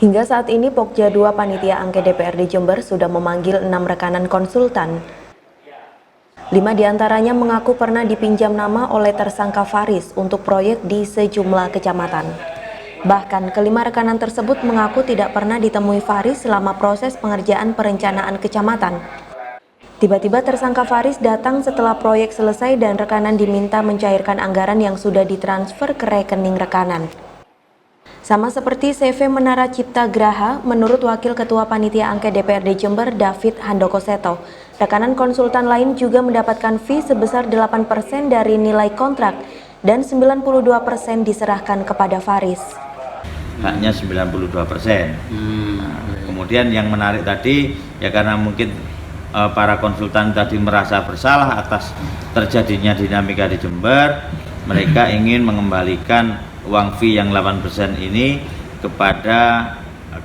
Hingga saat ini Pokja 2 Panitia Angket DPRD Jember sudah memanggil 6 rekanan konsultan. 5 diantaranya mengaku pernah dipinjam nama oleh tersangka Faris untuk proyek di sejumlah kecamatan. Bahkan kelima rekanan tersebut mengaku tidak pernah ditemui Faris selama proses pengerjaan perencanaan kecamatan. Tiba-tiba tersangka Faris datang setelah proyek selesai dan rekanan diminta mencairkan anggaran yang sudah ditransfer ke rekening rekanan. Sama seperti CV Menara Cipta Graha, menurut Wakil Ketua Panitia Angket DPRD Jember David Handoko Seto, rekanan konsultan lain juga mendapatkan fee sebesar 8% dari nilai kontrak dan 92% diserahkan kepada Faris. Haknya 92%. Kemudian yang menarik tadi, ya karena mungkin para konsultan tadi merasa bersalah atas terjadinya dinamika di Jember, mereka ingin mengembalikan uang fee yang 8% ini kepada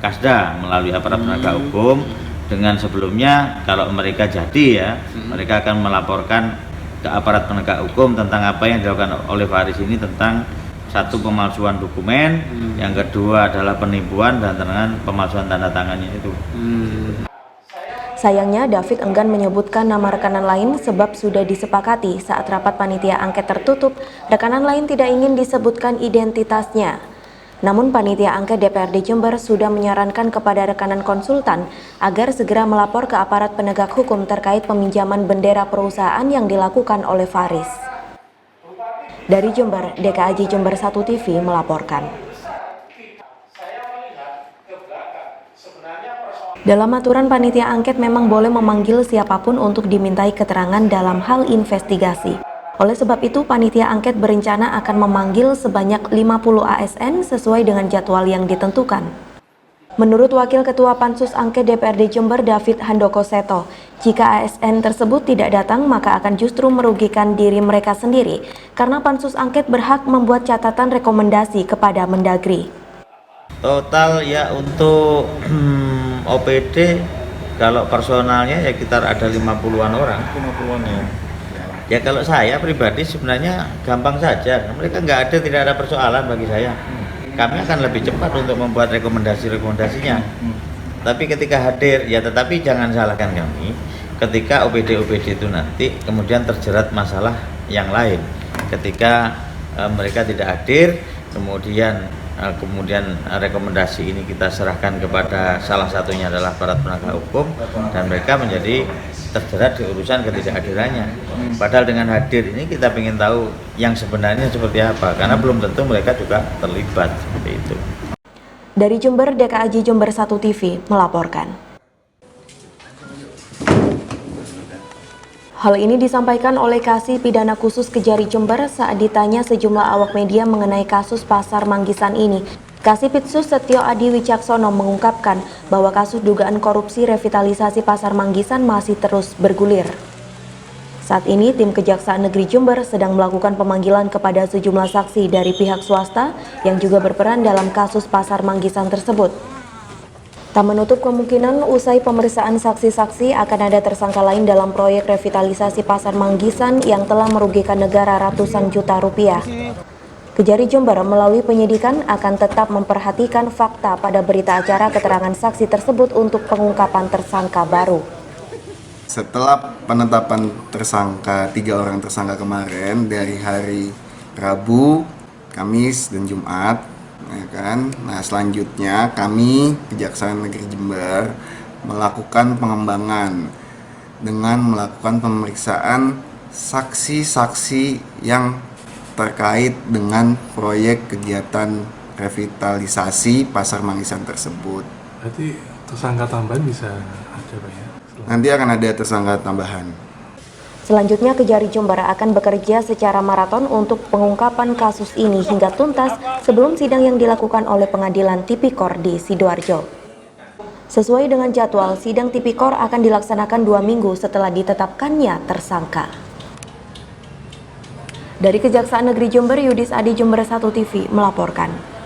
Kasda melalui aparat penegak hukum, dengan sebelumnya kalau mereka jadi ya, mereka akan melaporkan ke aparat penegak hukum tentang apa yang dilakukan oleh Faris ini, tentang satu, pemalsuan dokumen, yang kedua adalah penipuan, dan dengan pemalsuan tanda tangannya itu. Sayangnya, David enggan menyebutkan nama rekanan lain sebab sudah disepakati saat rapat panitia angket tertutup, rekanan lain tidak ingin disebutkan identitasnya. Namun panitia angket DPRD Jember sudah menyarankan kepada rekanan konsultan agar segera melapor ke aparat penegak hukum terkait peminjaman bendera perusahaan yang dilakukan oleh Faris. Dari Jember, DKAJ Jember 1 TV melaporkan. Dalam aturan panitia angket memang boleh memanggil siapapun untuk dimintai keterangan dalam hal investigasi. Oleh sebab itu, panitia angket berencana akan memanggil sebanyak 50 ASN sesuai dengan jadwal yang ditentukan. Menurut Wakil Ketua Pansus Angket DPRD Jember David Handoko Seto, jika ASN tersebut tidak datang maka akan justru merugikan diri mereka sendiri karena Pansus Angket berhak membuat catatan rekomendasi kepada Mendagri. Total ya untuk OPD kalau personalnya ya sekitar ada 50-an orang. 50-an ya. Ya kalau saya pribadi sebenarnya gampang saja. Mereka tidak ada persoalan bagi saya. Kami akan lebih cepat untuk membuat rekomendasinya. Tapi ketika hadir ya, tetapi jangan salahkan kami ketika OPD itu nanti kemudian terjerat masalah yang lain. Ketika mereka tidak hadir, kemudian rekomendasi ini kita serahkan kepada salah satunya adalah aparat penegak hukum, dan mereka menjadi terjerat di urusan ketidakhadirannya. Padahal dengan hadir ini kita ingin tahu yang sebenarnya seperti apa, karena belum tentu mereka juga terlibat seperti itu. Dari Jember, DKAJ Jember 1 TV melaporkan. Hal ini disampaikan oleh Kasih Pidana Khusus Kejari Jember saat ditanya sejumlah awak media mengenai kasus Pasar Manggisan ini. Kasih Pitsus Setio Adi Wicaksono mengungkapkan bahwa kasus dugaan korupsi revitalisasi Pasar Manggisan masih terus bergulir. Saat ini tim Kejaksaan Negeri Jember sedang melakukan pemanggilan kepada sejumlah saksi dari pihak swasta yang juga berperan dalam kasus Pasar Manggisan tersebut. Tak menutup kemungkinan usai pemeriksaan saksi-saksi akan ada tersangka lain dalam proyek revitalisasi Pasar Manggisan yang telah merugikan negara ratusan juta rupiah. Kejari Jember melalui penyidikan akan tetap memperhatikan fakta pada berita acara keterangan saksi tersebut untuk pengungkapan tersangka baru. Setelah penetapan tersangka, 3 orang tersangka kemarin dari hari Rabu, Kamis, dan Jumat, ya kan? Nah, selanjutnya kami Kejaksaan Negeri Jember melakukan pengembangan dengan melakukan pemeriksaan saksi-saksi yang terkait dengan proyek kegiatan revitalisasi Pasar Manggisan tersebut. Berarti tersangka tambahan bisa ada Pak ya? Nanti akan ada tersangka tambahan. Selanjutnya, Kejari Jember akan bekerja secara maraton untuk pengungkapan kasus ini hingga tuntas sebelum sidang yang dilakukan oleh Pengadilan Tipikor di Sidoarjo. Sesuai dengan jadwal, sidang Tipikor akan dilaksanakan 2 minggu setelah ditetapkannya tersangka. Dari Kejaksaan Negeri Jember, Yudis Adi Jember 1 TV melaporkan.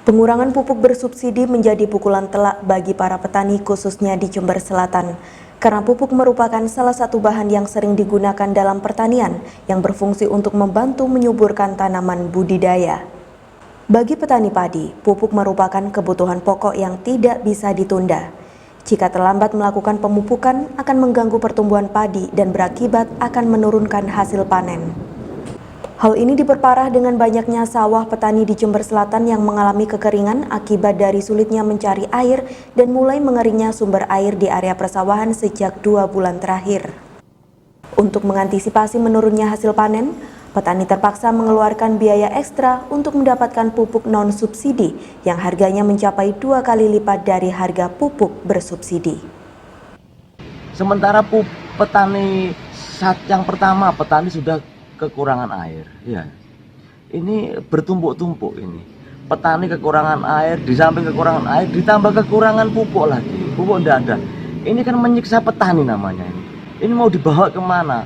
Pengurangan pupuk bersubsidi menjadi pukulan telak bagi para petani khususnya di Jember Selatan. karena pupuk merupakan salah satu bahan yang sering digunakan dalam pertanian yang berfungsi untuk membantu menyuburkan tanaman budidaya. Bagi petani padi, pupuk merupakan kebutuhan pokok yang tidak bisa ditunda. Jika terlambat melakukan pemupukan, akan mengganggu pertumbuhan padi dan berakibat akan menurunkan hasil panen. Hal ini diperparah dengan banyaknya sawah petani di Jember Selatan yang mengalami kekeringan akibat dari sulitnya mencari air dan mulai mengeringnya sumber air di area persawahan sejak 2 bulan terakhir. Untuk mengantisipasi menurunnya hasil panen, petani terpaksa mengeluarkan biaya ekstra untuk mendapatkan pupuk non-subsidi yang harganya mencapai 2 kali lipat dari harga pupuk bersubsidi. Sementara petani saat yang pertama, petani sudah kekurangan air, ya. Ini bertumpuk-tumpuk ini. Petani kekurangan air, di samping kekurangan air, ditambah kekurangan pupuk lagi. Pupuk tidak ada. Ini kan menyiksa petani namanya ini. Ini mau dibawa kemana?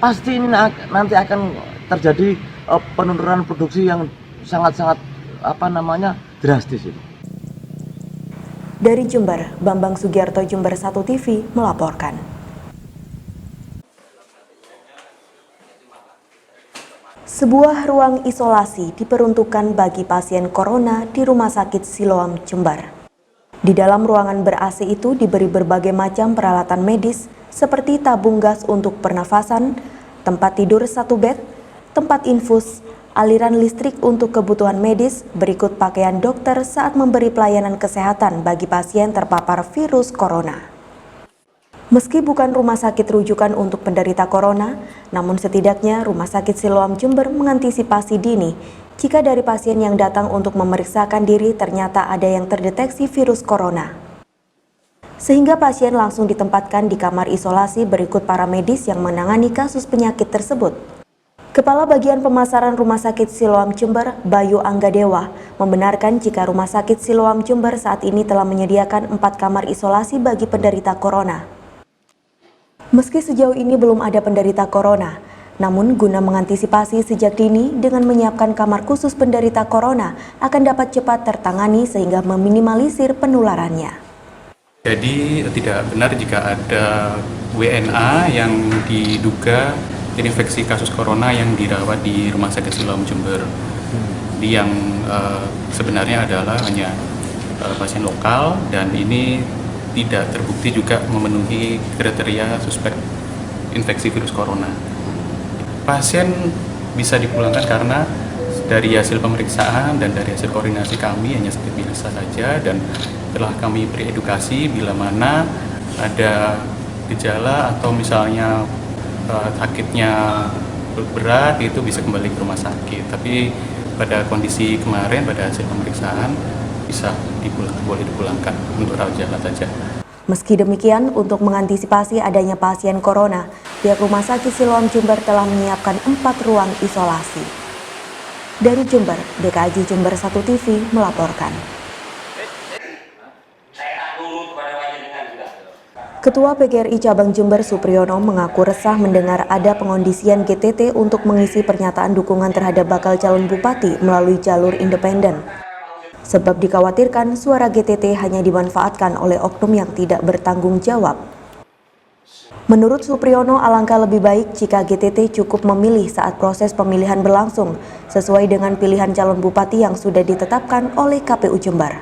Pasti ini nanti akan terjadi penurunan produksi yang sangat-sangat drastis ini. Dari Jember, Bambang Sugiarto, Jember 1 TV melaporkan. Sebuah ruang isolasi diperuntukkan bagi pasien corona di Rumah Sakit Siloam, Jember. Di dalam ruangan ber-AC itu diberi berbagai macam peralatan medis seperti tabung gas untuk pernafasan, tempat tidur 1 bed, tempat infus, aliran listrik untuk kebutuhan medis, berikut pakaian dokter saat memberi pelayanan kesehatan bagi pasien terpapar virus corona. Meski bukan rumah sakit rujukan untuk penderita corona, namun setidaknya Rumah Sakit Siloam Jember mengantisipasi dini jika dari pasien yang datang untuk memeriksakan diri ternyata ada yang terdeteksi virus corona. Sehingga pasien langsung ditempatkan di kamar isolasi berikut para medis yang menangani kasus penyakit tersebut. Kepala Bagian Pemasaran Rumah Sakit Siloam Jember, Bayu Anggadewa, membenarkan jika Rumah Sakit Siloam Jember saat ini telah menyediakan 4 kamar isolasi bagi penderita corona. Meski sejauh ini belum ada penderita corona, namun guna mengantisipasi sejak dini dengan menyiapkan kamar khusus penderita corona akan dapat cepat tertangani sehingga meminimalisir penularannya. Jadi tidak benar jika ada WNA yang diduga terinfeksi kasus corona yang dirawat di Rumah Sakit Siloam Jember. Yang sebenarnya adalah hanya pasien lokal dan ini tidak terbukti juga memenuhi kriteria suspek infeksi virus corona. Pasien bisa dipulangkan karena dari hasil pemeriksaan dan dari hasil koordinasi kami hanya sakit biasa saja dan telah kami beri edukasi bila mana ada gejala atau misalnya sakitnya berat itu bisa kembali ke rumah sakit. Tapi pada kondisi kemarin pada hasil pemeriksaan boleh dipulangkan untuk rawat jalan saja. Meski demikian, untuk mengantisipasi adanya pasien corona, pihak Rumah Sakit Siloam Jember telah menyiapkan 4 ruang isolasi. Dari Jember, DKJ Jember 1 TV melaporkan. Ketua PGRI Cabang Jember Supriyono mengaku resah mendengar ada pengondisian GTT untuk mengisi pernyataan dukungan terhadap bakal calon bupati melalui jalur independen. Sebab dikhawatirkan suara GTT hanya dimanfaatkan oleh oknum yang tidak bertanggung jawab. Menurut Supriyono, alangkah lebih baik jika GTT cukup memilih saat proses pemilihan berlangsung, sesuai dengan pilihan calon bupati yang sudah ditetapkan oleh KPU Jember.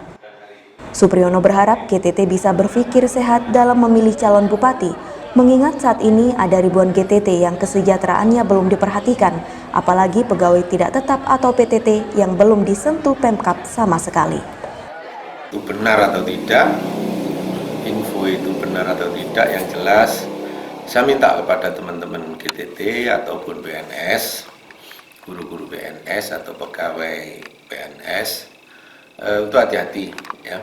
Supriyono berharap GTT bisa berpikir sehat dalam memilih calon bupati, mengingat saat ini ada ribuan GTT yang kesejahteraannya belum diperhatikan, apalagi pegawai tidak tetap atau PTT yang belum disentuh Pemkab sama sekali. Itu benar atau tidak, info itu benar atau tidak, yang jelas saya minta kepada teman-teman GTT ataupun PNS, guru-guru PNS atau pegawai PNS itu hati-hati ya,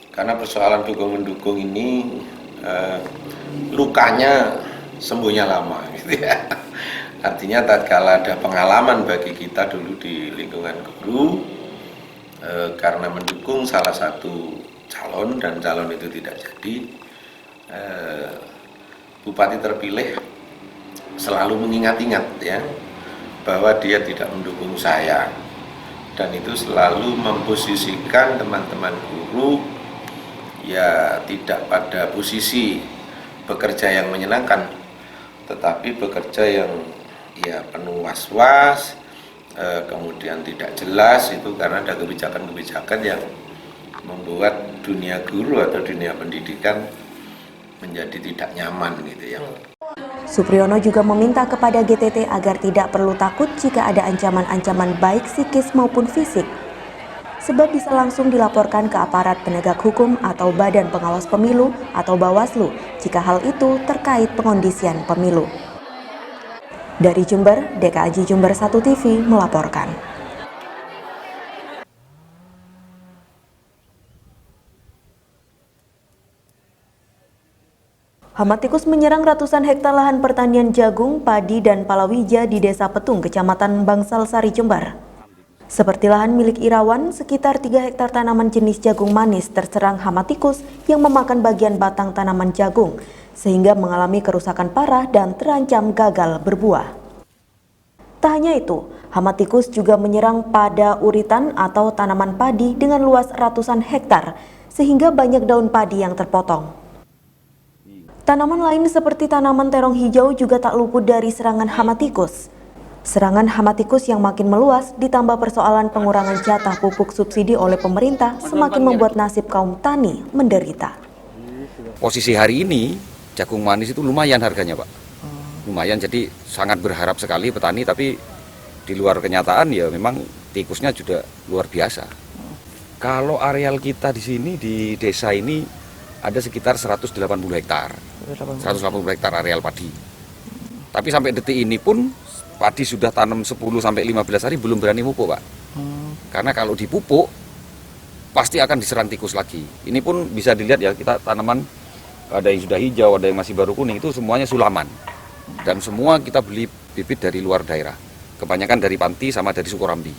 karena persoalan dukung-mendukung ini lukanya sembuhnya lama gitu ya. Artinya tatkala ada pengalaman bagi kita dulu di lingkungan guru karena mendukung salah satu calon dan calon itu tidak jadi, bupati terpilih selalu mengingat-ingat ya bahwa dia tidak mendukung saya, dan itu selalu memposisikan teman-teman guru ya tidak pada posisi bekerja yang menyenangkan, tetapi bekerja yang ya penuh was-was, kemudian tidak jelas, itu karena ada kebijakan-kebijakan yang membuat dunia guru atau dunia pendidikan menjadi tidak nyaman gitu ya. Supriyono juga meminta kepada GTT agar tidak perlu takut jika ada ancaman-ancaman baik psikis maupun fisik, sebab bisa langsung dilaporkan ke aparat penegak hukum atau Badan Pengawas Pemilu atau Bawaslu jika hal itu terkait pengondisian pemilu. Dari Jember, DKAJ Jember 1 TV melaporkan. Hama tikus menyerang ratusan hektar lahan pertanian jagung, padi, dan palawija di Desa Petung, Kecamatan Bangsal Sari, Jember. Seperti lahan milik Irawan, sekitar 3 hektar tanaman jenis jagung manis terserang hama tikus yang memakan bagian batang tanaman jagung, sehingga mengalami kerusakan parah dan terancam gagal berbuah. Tak hanya itu, hama tikus juga menyerang pada uritan atau tanaman padi dengan luas ratusan hektar, sehingga banyak daun padi yang terpotong. Tanaman lain seperti tanaman terong hijau juga tak luput dari serangan hama tikus. Serangan hama tikus yang makin meluas ditambah persoalan pengurangan jatah pupuk subsidi oleh pemerintah semakin membuat nasib kaum tani menderita. Posisi hari ini jagung manis itu lumayan harganya, Pak. Lumayan, jadi sangat berharap sekali petani, tapi di luar kenyataan ya memang tikusnya juga luar biasa. Kalau areal kita di sini di desa ini ada sekitar 180 hektar. 180 hektar areal padi. Tapi sampai detik ini pun padi sudah tanam 10 sampai 15 hari belum berani pupuk, Pak. Karena kalau dipupuk pasti akan diserang tikus lagi. Ini pun bisa dilihat ya, kita tanaman ada yang sudah hijau, ada yang masih baru kuning, itu semuanya sulaman. Dan semua kita beli bibit dari luar daerah. Kebanyakan dari Panti sama dari Sukorambi.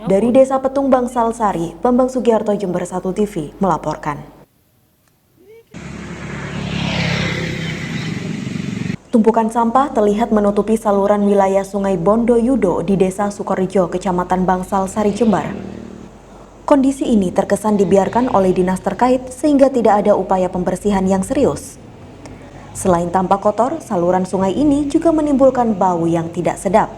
Dari Desa Petung Bangsal Sari, Bambang Sugiharto, Jember 1 TV melaporkan. Tumpukan sampah terlihat menutupi saluran wilayah Sungai Bondoyudo di Desa Sukorejo, Kecamatan Bangsal Sari, Jember. Kondisi ini terkesan dibiarkan oleh dinas terkait sehingga tidak ada upaya pembersihan yang serius. Selain tampak kotor, saluran sungai ini juga menimbulkan bau yang tidak sedap.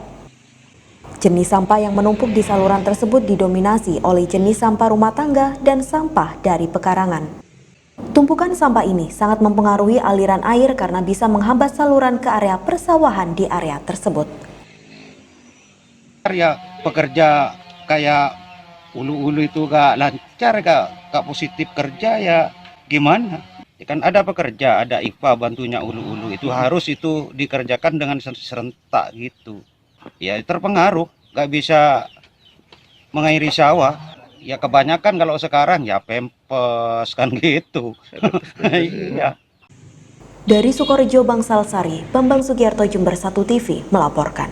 Jenis sampah yang menumpuk di saluran tersebut didominasi oleh jenis sampah rumah tangga dan sampah dari pekarangan. Tumpukan sampah ini sangat mempengaruhi aliran air karena bisa menghambat saluran ke area persawahan di area tersebut. Ya pekerja kayak ulu-ulu itu gak lancar, gak positif kerja ya gimana? Ya kan ada pekerja, ada IFA bantunya ulu-ulu, itu harus itu dikerjakan dengan serentak gitu. Ya terpengaruh, gak bisa mengairi sawah. Ya kebanyakan kalau sekarang ya pempes kan gitu. Iya. Dari Sukorejo Bangsal Sari, Bambang Sugiharto, Jember 1 TV melaporkan.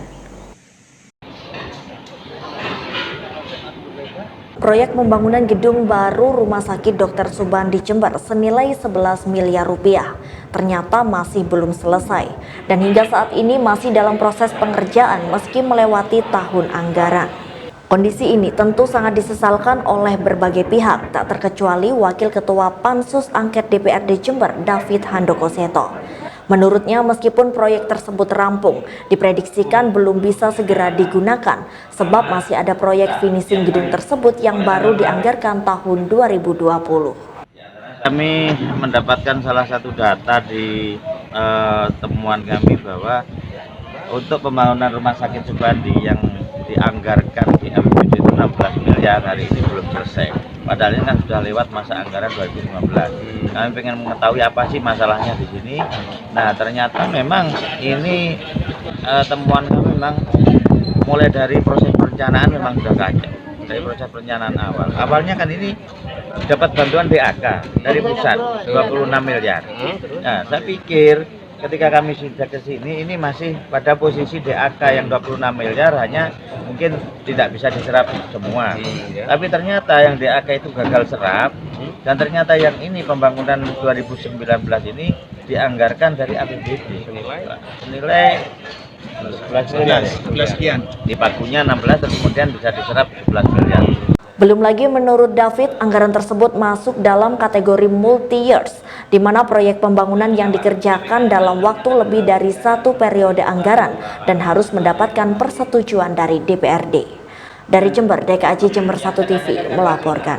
Proyek pembangunan gedung baru Rumah Sakit Dr. Subandi Jember senilai 11 miliar rupiah ternyata masih belum selesai dan hingga saat ini masih dalam proses pengerjaan meski melewati tahun anggaran. Kondisi ini tentu sangat disesalkan oleh berbagai pihak, tak terkecuali Wakil Ketua Pansus Angket DPRD Jember, David Handoko Seto. Menurutnya, meskipun proyek tersebut rampung, diprediksikan belum bisa segera digunakan, sebab masih ada proyek finishing gedung tersebut yang baru dianggarkan tahun 2020. Kami mendapatkan salah satu data di temuan kami bahwa untuk pembangunan Rumah Sakit Subandi yang dianggarkan di APBD itu 16 miliar hari ini belum selesai. Padahal ini kan sudah lewat masa anggaran 2015. Kami pengen mengetahui apa sih masalahnya di sini. Nah ternyata memang ini temuan kami memang mulai dari proses perencanaan memang sudah kacau. Dari proses perencanaan awal. Awalnya kan ini dapat bantuan DAK dari pusat 26 miliar. Nah saya pikir ketika kami sudah ke sini, ini masih pada posisi DAK yang 26 miliar hanya mungkin tidak bisa diserap semua. Tapi ternyata yang DAK itu gagal serap dan ternyata yang ini pembangunan 2019 ini dianggarkan dari APBD. Senilai 11 miliar. 11 sekian. Di pagunya 16 dan kemudian bisa diserap 11 miliar. Belum lagi menurut David, anggaran tersebut masuk dalam kategori multi-years, di mana proyek pembangunan yang dikerjakan dalam waktu lebih dari 1 periode anggaran dan harus mendapatkan persetujuan dari DPRD. Dari Jember, DKAJ Jember 1 TV melaporkan.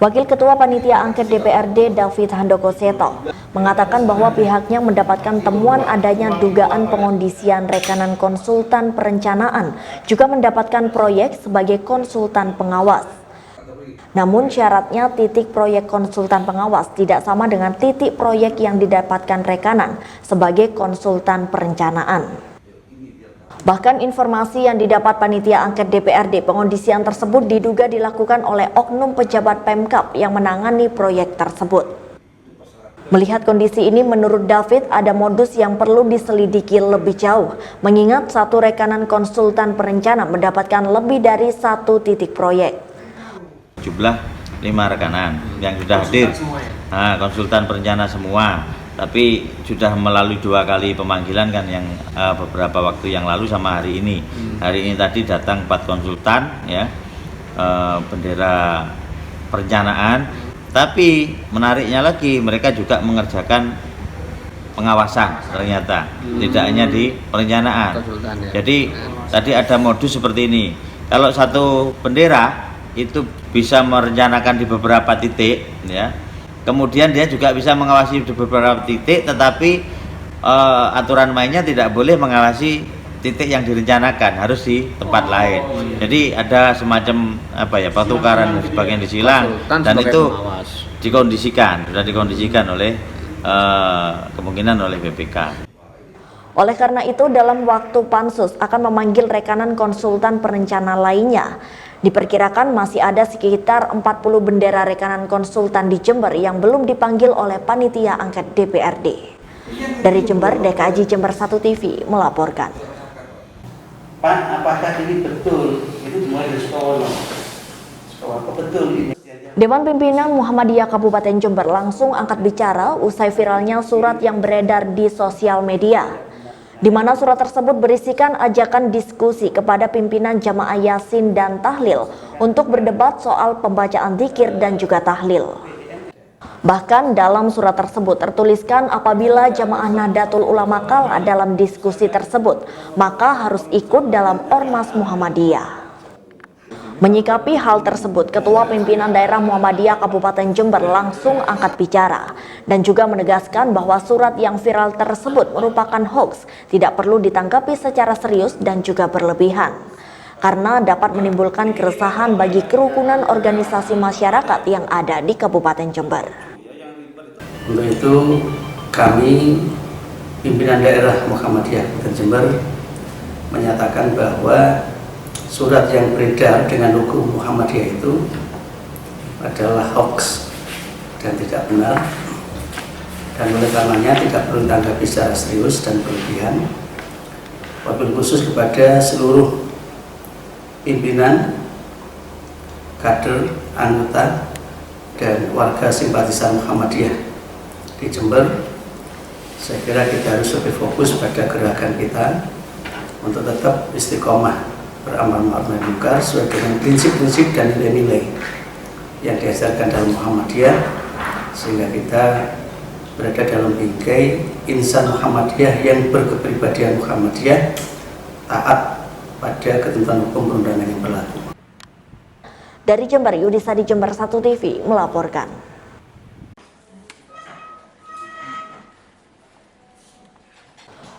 Wakil Ketua Panitia Angket DPRD David Handoko Seto mengatakan bahwa pihaknya mendapatkan temuan adanya dugaan pengondisian rekanan konsultan perencanaan, juga mendapatkan proyek sebagai konsultan pengawas. Namun syaratnya titik proyek konsultan pengawas tidak sama dengan titik proyek yang didapatkan rekanan sebagai konsultan perencanaan. Bahkan informasi yang didapat Panitia Angket DPRD, pengondisian tersebut diduga dilakukan oleh oknum pejabat Pemkab yang menangani proyek tersebut. Melihat kondisi ini, menurut David ada modus yang perlu diselidiki lebih jauh, mengingat satu rekanan konsultan perencana mendapatkan lebih dari 1 titik proyek. Jumlah 5 rekanan yang sudah hadir, konsultan perencana semua. Tapi sudah melalui 2 kali pemanggilan kan, yang beberapa waktu yang lalu sama hari ini. Hari ini tadi datang 4 konsultan ya, bendera perencanaan. Tapi menariknya lagi, mereka juga mengerjakan pengawasan ternyata, tidak hanya di perencanaan. Jadi tadi ada modus seperti ini. Kalau satu bendera itu bisa merencanakan di beberapa titik ya. Kemudian dia juga bisa mengawasi di beberapa titik, tetapi aturan mainnya tidak boleh mengawasi titik yang direncanakan, harus di tempat lain. Jadi ada semacam pertukaran sebagian disilang, dan itu sudah dikondisikan oleh kemungkinan oleh BPK. Oleh karena itu, dalam waktu Pansus akan memanggil rekanan konsultan perencana lainnya. Diperkirakan masih ada sekitar 40 bendera rekanan konsultan di Jember yang belum dipanggil oleh Panitia Angket DPRD. Dari Jember, DKAJ Jember 1 TV melaporkan. Pak, apakah ini betul? Itu dimulai dari sekolah. Apa betul ini? Dewan Pimpinan Muhammadiyah Kabupaten Jember langsung angkat bicara usai viralnya surat yang beredar di sosial media, di mana surat tersebut berisikan ajakan diskusi kepada pimpinan Jamaah Yasin dan Tahlil untuk berdebat soal pembacaan dzikir dan juga tahlil. Bahkan dalam surat tersebut tertuliskan apabila Jamaah Nahdlatul Ulama kalah dalam diskusi tersebut, maka harus ikut dalam Ormas Muhammadiyah. Menyikapi hal tersebut, Ketua Pimpinan Daerah Muhammadiyah Kabupaten Jember langsung angkat bicara dan juga menegaskan bahwa surat yang viral tersebut merupakan hoax, tidak perlu ditanggapi secara serius dan juga berlebihan, karena dapat menimbulkan keresahan bagi kerukunan organisasi masyarakat yang ada di Kabupaten Jember. Untuk itu kami pimpinan daerah Muhammadiyah Kabupaten Jember menyatakan bahwa surat yang beredar dengan logo Muhammadiyah itu adalah hoax dan tidak benar, dan oleh karenanya tidak perlu ditanggapi secara serius dan berlebihan. Wabil khusus kepada seluruh pimpinan, kader, anggota, dan warga simpatisan Muhammadiyah di Jember, saya kira kita harus lebih fokus pada gerakan kita untuk tetap istiqomah beramal ma'ruf nahi munkar sesuai dengan prinsip-prinsip dan nilai-nilai yang diajarkan dalam Muhammadiyah, sehingga kita berada dalam bingkai insan Muhammadiyah yang berkepribadian Muhammadiyah, taat pada ketentuan hukum perundangan yang berlaku. Dari Jember, Yudisa di Jember 1 TV melaporkan.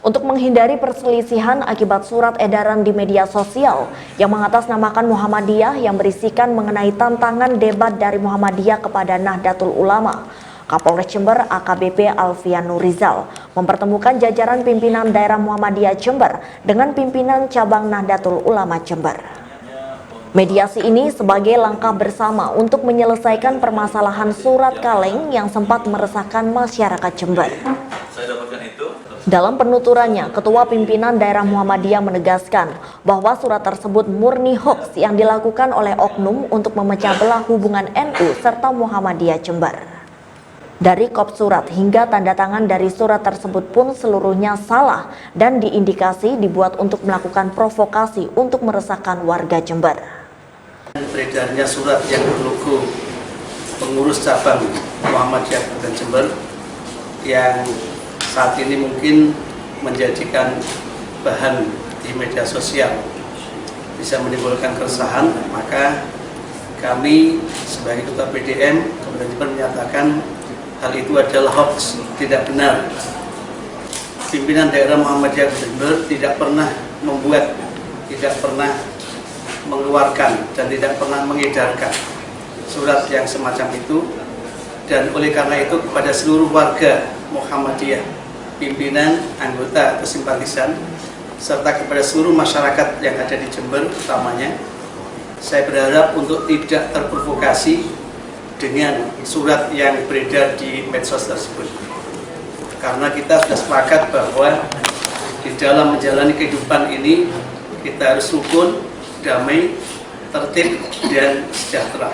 Untuk menghindari perselisihan akibat surat edaran di media sosial yang mengatasnamakan Muhammadiyah yang berisikan mengenai tantangan debat dari Muhammadiyah kepada Nahdlatul Ulama, Kapolres Jember AKBP Alfian Nurizal mempertemukan jajaran pimpinan daerah Muhammadiyah Jember dengan pimpinan cabang Nahdlatul Ulama Jember. Mediasi ini sebagai langkah bersama untuk menyelesaikan permasalahan surat kaleng yang sempat meresahkan masyarakat Jember. Dalam penuturannya, Ketua Pimpinan Daerah Muhammadiyah menegaskan bahwa surat tersebut murni hoax yang dilakukan oleh oknum untuk memecah belah hubungan NU serta Muhammadiyah Jember. Dari kop surat hingga tanda tangan dari surat tersebut pun seluruhnya salah dan diindikasi dibuat untuk melakukan provokasi untuk meresahkan warga Jember. Beredarnya surat yang berlogo pengurus cabang Muhammadiyah Kabupaten Jember yang saat ini mungkin menjadikan bahan di media sosial bisa menimbulkan keresahan, maka kami sebagai Ketua PDM Kabupaten Jember menyatakan hal itu adalah hoax, tidak benar. Pimpinan daerah Muhammadiyah Jember tidak pernah membuat, tidak pernah mengeluarkan dan tidak pernah mengedarkan surat yang semacam itu, dan oleh karena itu kepada seluruh warga Muhammadiyah, pimpinan, anggota atau simpatisan, serta kepada seluruh masyarakat yang ada di Jember utamanya, saya berharap untuk tidak terprovokasi dengan surat yang beredar di medsos tersebut, karena kita sudah sepakat bahwa di dalam menjalani kehidupan ini kita harus rukun, damai, tertib, dan sejahtera.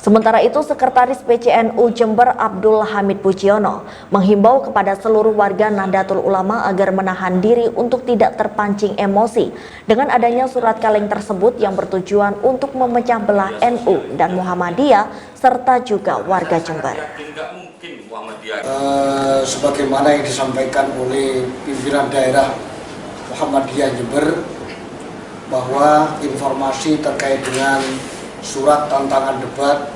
Sementara itu, Sekretaris PCNU Jember Abdul Hamid Pujiono menghimbau kepada seluruh warga Nahdlatul Ulama agar menahan diri untuk tidak terpancing emosi dengan adanya surat kaleng tersebut yang bertujuan untuk memecah belah NU dan Muhammadiyah serta juga warga Jember. Sebagaimana yang disampaikan oleh pimpinan daerah Muhammadiyah Jember, bahwa informasi terkait dengan surat tantangan debat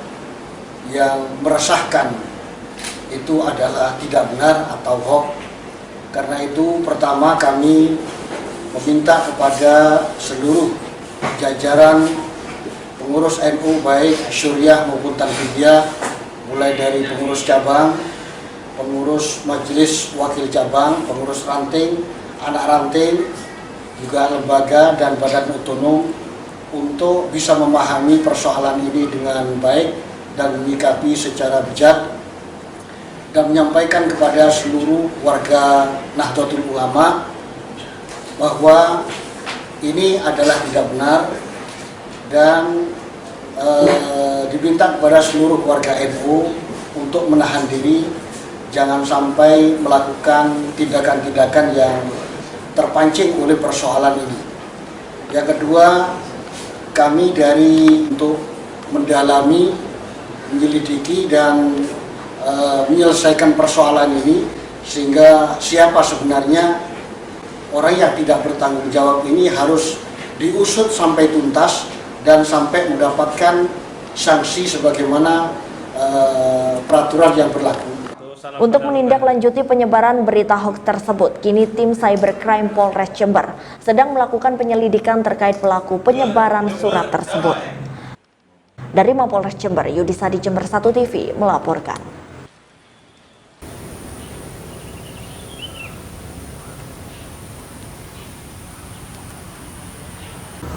yang meresahkan itu adalah tidak benar atau hoax. Karena itu pertama kami meminta kepada seluruh jajaran pengurus NU baik Syuriah maupun Tanfidiyah, mulai dari pengurus cabang, pengurus majelis wakil cabang, pengurus ranting, anak ranting, juga lembaga dan badan otonom, untuk bisa memahami persoalan ini dengan baik dan menyikapi secara bijak, dan menyampaikan kepada seluruh warga Nahdlatul Ulama bahwa ini adalah tidak benar, dan diminta kepada seluruh warga NU untuk menahan diri, jangan sampai melakukan tindakan-tindakan yang terpancing oleh persoalan ini. Yang kedua, kami untuk mendalami, menyelidiki dan menyelesaikan persoalan ini, sehingga siapa sebenarnya orang yang tidak bertanggung jawab ini harus diusut sampai tuntas dan sampai mendapatkan sanksi sebagaimana peraturan yang berlaku. Untuk menindaklanjuti penyebaran berita hoax tersebut, kini tim Cybercrime Polres Jember sedang melakukan penyelidikan terkait pelaku penyebaran surat tersebut. Dari Mapolres Jember, Yudisadi Jember 1 TV melaporkan.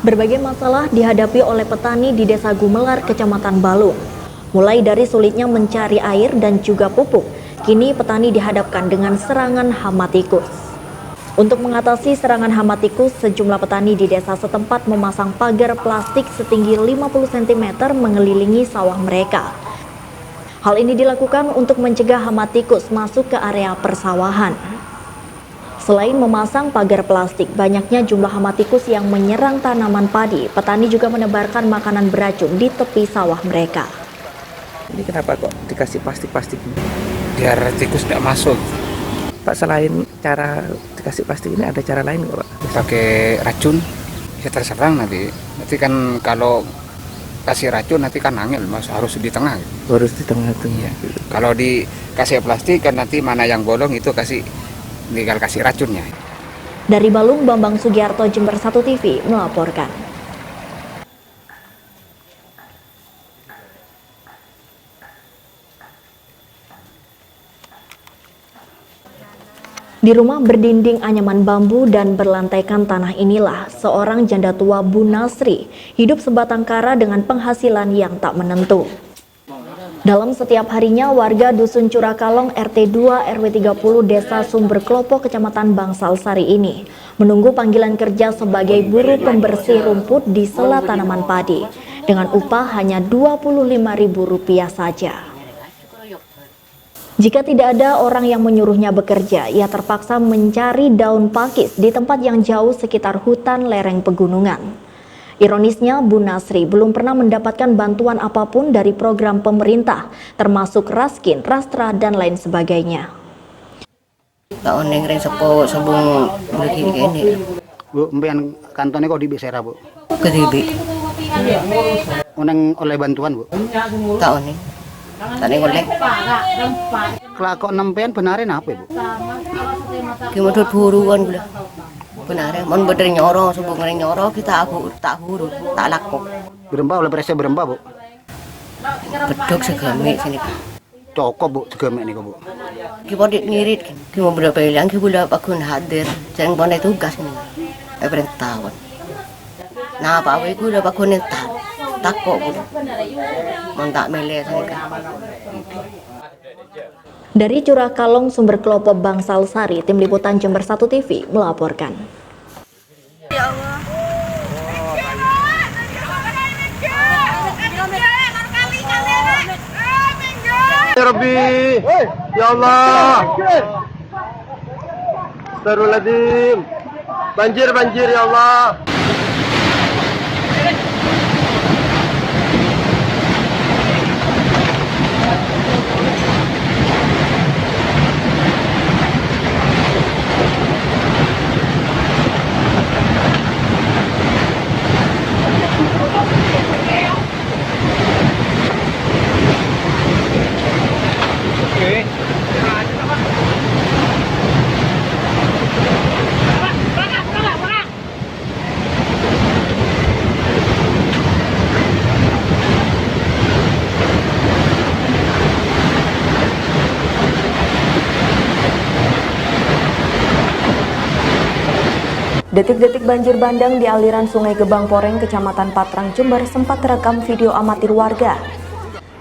Berbagai masalah dihadapi oleh petani di Desa Gumelar, Kecamatan Balung. Mulai dari sulitnya mencari air dan juga pupuk, kini petani dihadapkan dengan serangan hama tikus. Untuk mengatasi serangan hama tikus, sejumlah petani di desa setempat memasang pagar plastik setinggi 50 cm mengelilingi sawah mereka. Hal ini dilakukan untuk mencegah hama tikus masuk ke area persawahan. Selain memasang pagar plastik, banyaknya jumlah hama tikus yang menyerang tanaman padi. Petani juga menebarkan makanan beracun di tepi sawah mereka. Ini kenapa kok dikasih plastik-plastik ini? Biar tikus tidak masuk. Pak, selain cara dikasih plastik ini ada cara lain nggak, Pak? Pakai racun, ya terserang nanti. Nanti kan kalau kasih racun nanti kan angin, Mas, harus di tengah. Harus di tengah-tengah. Ya. Kalau dikasih plastik kan nanti mana yang bolong itu tinggal kasih racunnya. Dari Balung, Bambang Sugiarto, Jember 1 TV melaporkan. Di rumah berdinding anyaman bambu dan berlantaikan tanah inilah seorang janda tua Bu Nasri hidup sebatang kara dengan penghasilan yang tak menentu. Dalam setiap harinya, warga Dusun Curakalong RT 2 RW 30 Desa Sumber Klopo Kecamatan Bangsal Sari ini menunggu panggilan kerja sebagai buruh pembersih rumput di sela tanaman padi dengan upah hanya Rp25.000 saja. Jika tidak ada orang yang menyuruhnya bekerja, ia terpaksa mencari daun pakis di tempat yang jauh sekitar hutan lereng pegunungan. Ironisnya, Bu Nasri belum pernah mendapatkan bantuan apapun dari program pemerintah, termasuk Raskin, Rastra, dan lain sebagainya. Tak oneng ring sepo sebung lagi ini. Bu, mbian kantone kok di Besera, Bu? Kedibi. Oneng oleh bantuan, Bu? Tak oneng. Tak oleh. Kelakok nempean benarin apa, Bu? Gimana buruan gula. Benar, mon bener nyoro sebung ring nyoro kita aku tak huru, tak laku. Berempa oleh presnya berempa, Bu? Bedok segame sini. Cokop, Bu, segame ini, Bu. Kita ngirit, kita berapa bilang kita pakun hadir, jangan pandai tugas nih. Perintahuan. Nah, apa aku udah pakun takut, Bu. Mon tak mele sini. Dari Curah Kalong, Sumber Klopo, Bangsal Sari, Tim Liputan Jember 1 TV melaporkan. Ya Allah. Ya Rabbi, ya Allah. Astagfirullahaladzim. Banjir ya Allah. Detik-detik banjir bandang di aliran Sungai Gebang Poreng, Kecamatan Patrang, Jember sempat terekam video amatir warga.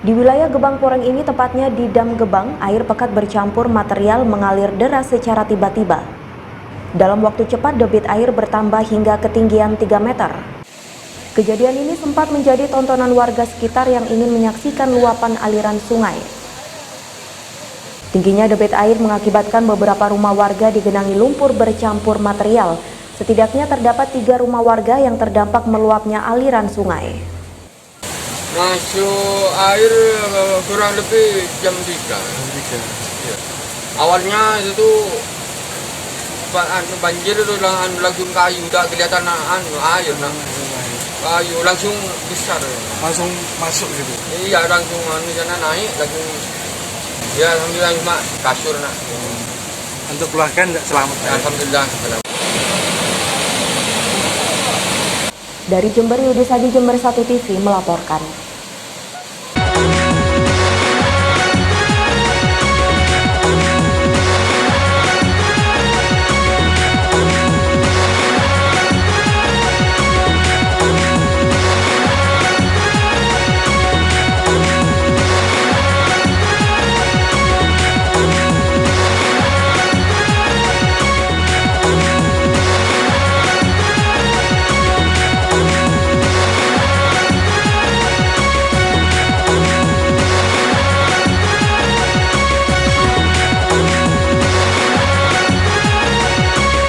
Di wilayah Gebang Poreng ini, tepatnya di Dam Gebang, air pekat bercampur material mengalir deras secara tiba-tiba. Dalam waktu cepat, debit air bertambah hingga ketinggian 3 meter. Kejadian ini sempat menjadi tontonan warga sekitar yang ingin menyaksikan luapan aliran sungai. Tingginya debit air mengakibatkan beberapa rumah warga digenangi lumpur bercampur material. Setidaknya terdapat 3 rumah warga yang terdampak meluapnya aliran sungai. Masuk air kurang lebih jam 3. Ya. Awalnya itu banjir itu langsung kayu, tak kelihatan air kayu langsung besar. Langsung masuk gitu. Iya, langsung sana naik, langsung ya alhamdulillah cuma kasur nak. Untuk keluarga enggak selamat? Alhamdulillah selamat. Dari Jember, Yudhisadi, Jember 1 TV melaporkan.